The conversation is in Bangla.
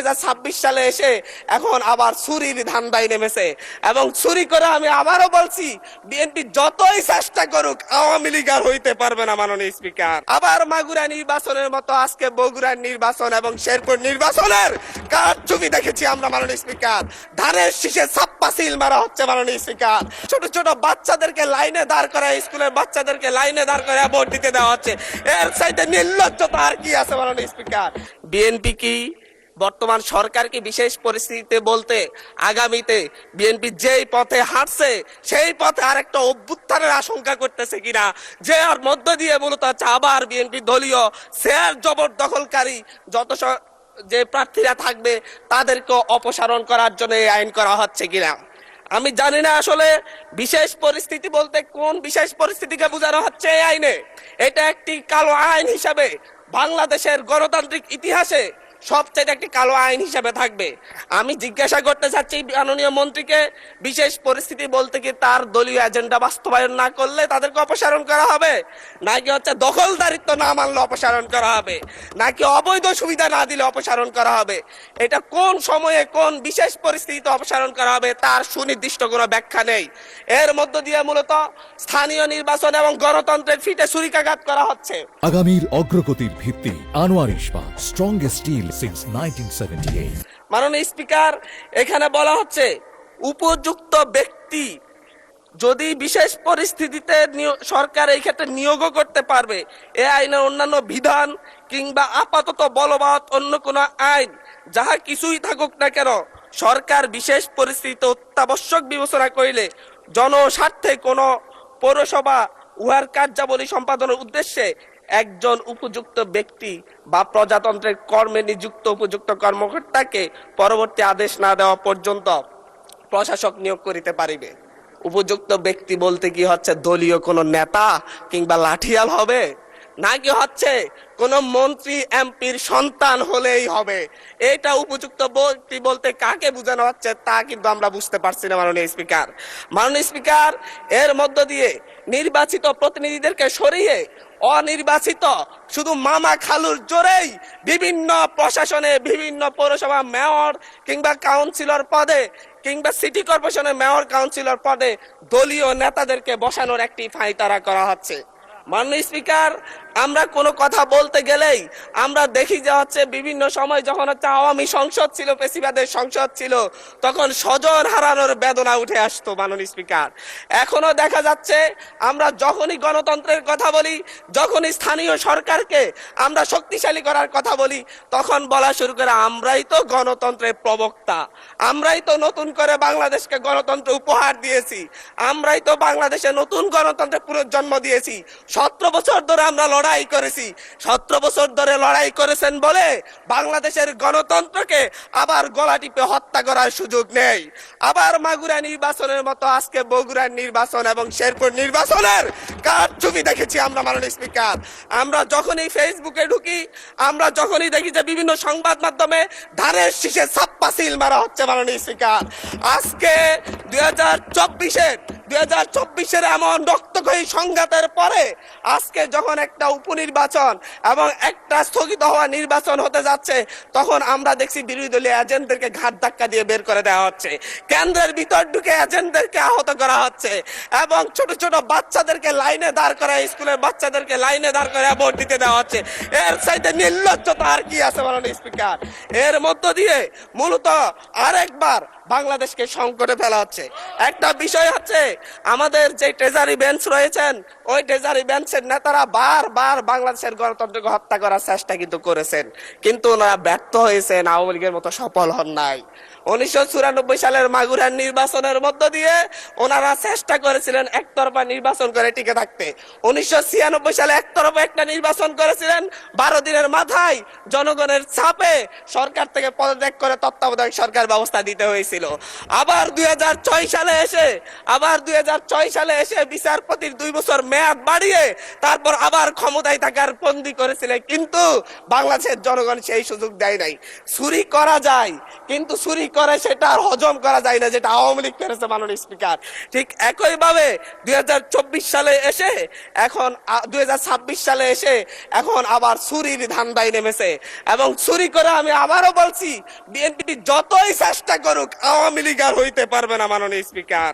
2026 সালে এসে এখন আবার চুরির ধান্দায় নেমেছে। এবং চুরি করে আমি আবারও বলছি, বিএনপি যতই চেষ্টা করুক আওয়ামী লীগ আর হইতে পারবে না মাননীয় স্পিকার। আবার মাগুরা নির্বাচনের মতো আজকে বগুড়ার নির্বাচন এবং শেরপুর নির্বাচনের কারচুপি দেখেছি আমরা মাননীয় স্পিকার। ধানের শীষে ছাপ্পা সিল মারা হচ্ছে মাননীয় স্পিকার। ছোট ছোট বাচ্চাদেরকে লাইনে দাঁড় করায়, স্কুলের বাচ্চাদেরকে লাইনে দাঁড় করে ভোট দিতে দেওয়া হচ্ছে। এর চাইতে নির্লজ্জতা আর কি আছে মাননীয় স্পিকার? বিএনপি কি বর্তমান সরকারকে বিশেষ পরিস্থিতিতে বলতে আগামীতে বিএনপি যেই পথে হাঁটছে সেই পথে আরেকটা অভ্যুত্থানের আশঙ্কা করতেছে কিনা, যে আর মধ্য দিয়ে মূলত হচ্ছে আবার বিএনপি দলীয় শেয়ার জবরদখলকারী যত যে প্রার্থীরা থাকবে তাদেরকে অপসারণ করার জন্য এই আইন করা হচ্ছে কিনা। আমি জানি না আসলে বিশেষ পরিস্থিতি বলতে কোন বিশেষ পরিস্থিতিকে বোঝানো হচ্ছে এই আইনে। এটা একটি কালো আইন হিসাবে বাংলাদেশের গণতান্ত্রিক ইতিহাসে সবচেয়ে একটি কালো আইন হিসেবে থাকবে। আমি জিজ্ঞাসা করতে চাচ্ছি মাননীয় মন্ত্রীকে, বিশেষ পরিস্থিতি বলতে কি তার দলীয় এজেন্ডা বাস্তবায়ন না করলে তাদেরকে অপসারণ করা হবে, নাকি হচ্ছে দখলদারিত্ব না মানলে অপসারণ করা হবে, নাকি অবৈধ সুবিধা না দিলে অপসারণ করা হবে? এটা কোন সময়ে কোন বিশেষ পরিস্থিতিতে অপসারণ করা হবে তার সুনির্দিষ্ট কোনো ব্যাখ্যা নেই। এর মধ্য দিয়ে মূলত স্থানীয় নির্বাচন এবং গণতন্ত্রের ফিটে ছুরিকাঘাত করা হচ্ছে। আগামীর অগ্রগতির ভিত্তি আনোয়ার ইস্পাত, স্ট্রংগেস্ট স্টিল সিন্স 1978। মাননীয় স্পিকার, এখানে বলা হচ্ছে উপযুক্ত ব্যক্তি যদি বিশেষ পরিস্থিতিতে সরকার এই ক্ষেত্রে নিয়োগও করতে পারবে। এ আইনের অন্যান্য বিধান কিংবা আপাতত বলবৎ অন্য কোনো আইন যাহা কিছুই থাকুক না কেন, সরকার বিশেষ পরিস্থিতিতে অত্যাবশ্যক বিবেচনা করিলে জনস্বার্থে কোনো পৌরসভা উহার কার্যাবলী সম্পাদনের উদ্দেশ্যে একজন উপযুক্ত ব্যক্তি বা প্রজাতন্ত্রের কর্মে নিযুক্ত উপযুক্ত কর্মকর্তাকে পরবর্তী আদেশ না দেওয়া পর্যন্ত প্রশাসক নিয়োগ করিতে পারিবে। উপযুক্ত ব্যক্তি বলতে কি হচ্ছে দলীয় কোনো নেতা কিংবা লাঠিয়াল হবে, নাকি হচ্ছে কোন মন্ত্রী এমপির সন্তান হলেই হবে? এটা উপযুক্ত ব্যক্তি বলতে কাকে বোঝানো হচ্ছে তা কিন্তু আমরা বুঝতে পারছি না মাননীয় স্পিকার। মাননীয় স্পিকার, এর মধ্য দিয়ে নির্বাচিত প্রতিনিধিদেরকে সরিয়ে অনির্বাচিত শুধু মামা খালুর জোরেই বিভিন্ন প্রশাসনে বিভিন্ন পৌরসভা মেয়র কিংবা কাউন্সিলর পদে কিংবা সিটি কর্পোরেশনের মেয়র কাউন্সিলর পদে দলীয় নেতাদেরকে বসানোর একটি ফাইতারা করা হচ্ছে। মাননীয় স্পিকার, আমরা কোনো কথা বলতে গেলেই আমরা দেখি যে হচ্ছে বিভিন্ন সময় যখন হচ্ছে আওয়ামী সংসদ ছিল, পেশিবাদের সংসদ ছিল, তখন স্বজন হারানোর বেদনা উঠে আসতো মাননীয় স্পিকার। এখনো দেখা যাচ্ছে আমরা যখনই গণতন্ত্রের কথা বলি, যখনই স্থানীয় সরকারকে আমরা শক্তিশালী করার কথা বলি, তখন বলা শুরু করে আমরাই তো গণতন্ত্রের প্রবক্তা, আমরাই তো নতুন করে বাংলাদেশকে গণতন্ত্র উপহার দিয়েছি, আমরাই তো বাংলাদেশে নতুন গণতন্ত্রের পুনর্জন্ম দিয়েছি। 17 বছর ধরে আমরা লড়াই করেছি। 17 বছর ধরে লড়াই করেছেন বলে বাংলাদেশের গণতন্ত্রকে আবার গলা টিপে হত্যা করার সুযোগ নেই। আবার মাগুরা নির্বাচনের মতো আজকে বগুড়ার নির্বাচন এবং শেরপুর নির্বাচনের কারচুপি দেখেছি আমরা মাননীয় স্পিকার। আমরা যখনই ফেসবুকে ঢুকি, আমরা যখনই দেখি যে বিভিন্ন সংবাদ মাধ্যমে ধানের শীষে ছাপ্পা সিল মারা হচ্ছে মাননীয় স্পিকার। আজকে 2024-এর এমন রক্তক্ষয়ী সংঘাতের পরে আজকে যখন একটা উপনির্বাচন এবং একটা স্থগিত হওয়া নির্বাচন হতে যাচ্ছে, তখন আমরা দেখছি বিরোধী দলীয় এজেন্টদেরকে ঘাট ধাক্কা দিয়ে বের করে দেওয়া হচ্ছে, কেন্দ্রের ভিতর ঢুকে এজেন্টদেরকে আহত করা হচ্ছে এবং ছোট ছোট বাচ্চাদেরকে লাইনে দাঁড় করায়, স্কুলের বাচ্চাদেরকে লাইনে দাঁড় করে ভোট দিতে দেওয়া হচ্ছে। এর চাইতে নির্লজ্জতা আর কি আছে মাননীয় স্পিকার? এর মধ্য দিয়ে মূলত আরেকবার বাংলাদেশকে সংকটে ফেলা হচ্ছে। একটা বিষয় হচ্ছে আমাদের যে ট্রেজারি বেঞ্চ রয়েছেন, ওই ট্রেজারি বেঞ্চের নেতারা বারবার বাংলাদেশের গণতন্ত্রকে হত্যা করার চেষ্টা কিন্তু করেছেন, কিন্তু ওনারা ব্যর্থ হয়েছেন, আওয়ামী লীগের মতো সফল হন নাই। 1994 সালের মাগুরার নির্বাচনের মধ্য দিয়ে ওনারা চেষ্টা করেছিলেন একতরফা নির্বাচন করে টিকে থাকতে। 1996 সালে একতরফা একটা নির্বাচন করেছিলেন, 12 দিনের মাথায় জনগণের চাপে সরকার থেকে পদত্যাগ করে তত্ত্বাবধায়ক সরকার ব্যবস্থা দিতে হয়েছিল। আবার 2006 সালে এসে বিচারপতির 2 বছর মেয়াদ বাড়িয়ে তারপর আবার ক্ষমতায় থাকার বন্দী করেছিলেন, কিন্তু বাংলাদেশের জনগণ সেই সুযোগ দেয় নাই। চুরি করা যায়, কিন্তু চুরি করে সেটা আর হজম করা যায় না, যেটা আওয়ামী লীগ করেছে মাননীয় স্পিকার। ঠিক একইভাবে 2024 সালে এসে এখন 2026 সালে এসে এখন আবার চুরির ধান্দায় নেমেছে। এবং চুরি করে আমি আবারও বলছি, বিএনপি যতই চেষ্টা করুক আওয়ামী লীগ আর হইতে পারবে না মাননীয় স্পিকার।